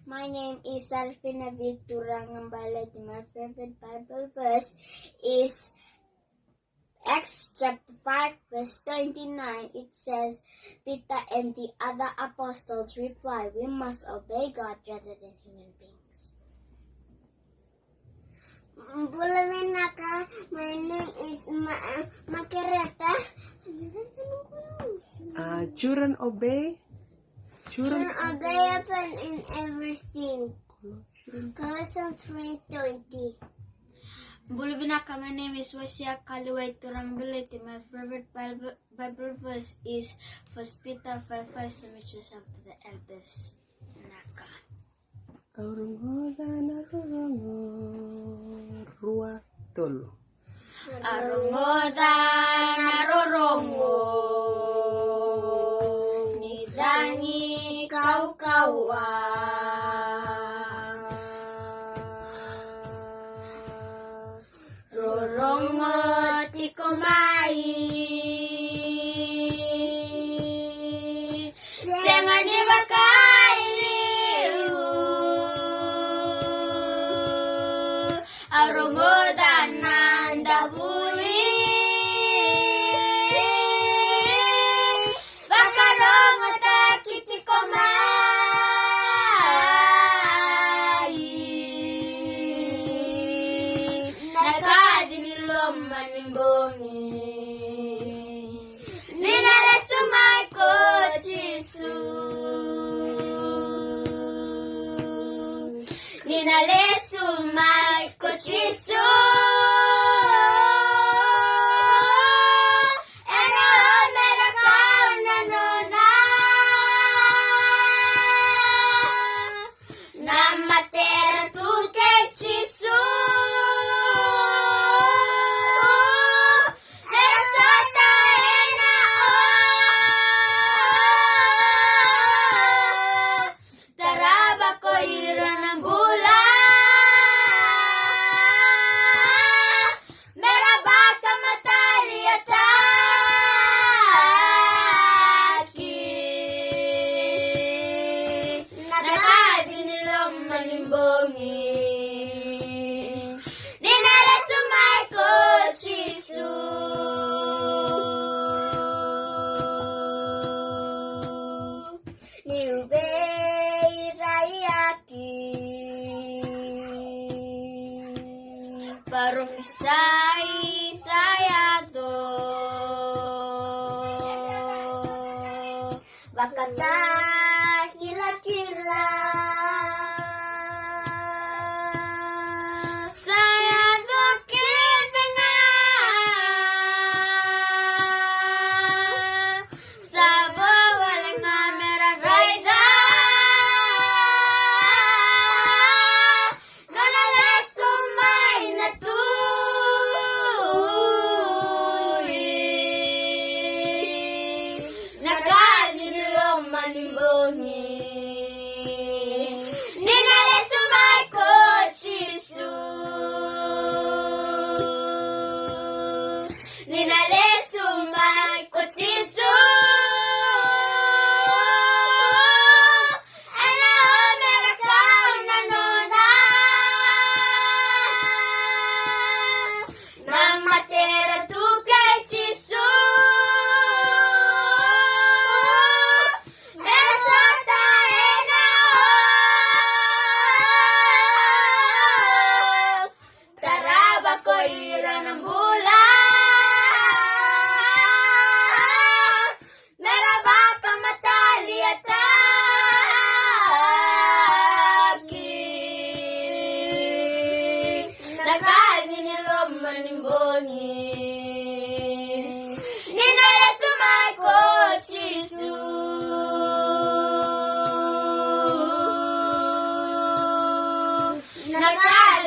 My name is Sarfina Victoria Ngambale. My favorite Bible verse is Acts chapter 5 verse 29. It says, Peter and the other apostles replied, we must obey God rather than human beings. My name is Makereta. Children obey. Children obey upon in everything. Colossians 3:20. Bulvinaka, my name is Wasia Kaliway Turangbility. My favorite Bible verse is 1 Peter 5:5, submit yourself to the elders. Naka. Arungoda narurongo rua tolo. Arungoda narorongo nidangi kau-kaua rorongo tikomai sengani bakai arungoda nandavui bakarongo takitikomai nakadinilom manimbongi ninalesumai ko Jisu ninalesumai ko Jisu Parofisai saya to bakata kila-kila saya to kipenga sabo walenga mera raida nona lesumai na tu manimbongi ninalesumai ko Jisu ninalesumai ko Jisu ana mereka nanona namatera tu ke Jisu ninalesumai ko Jisu nakali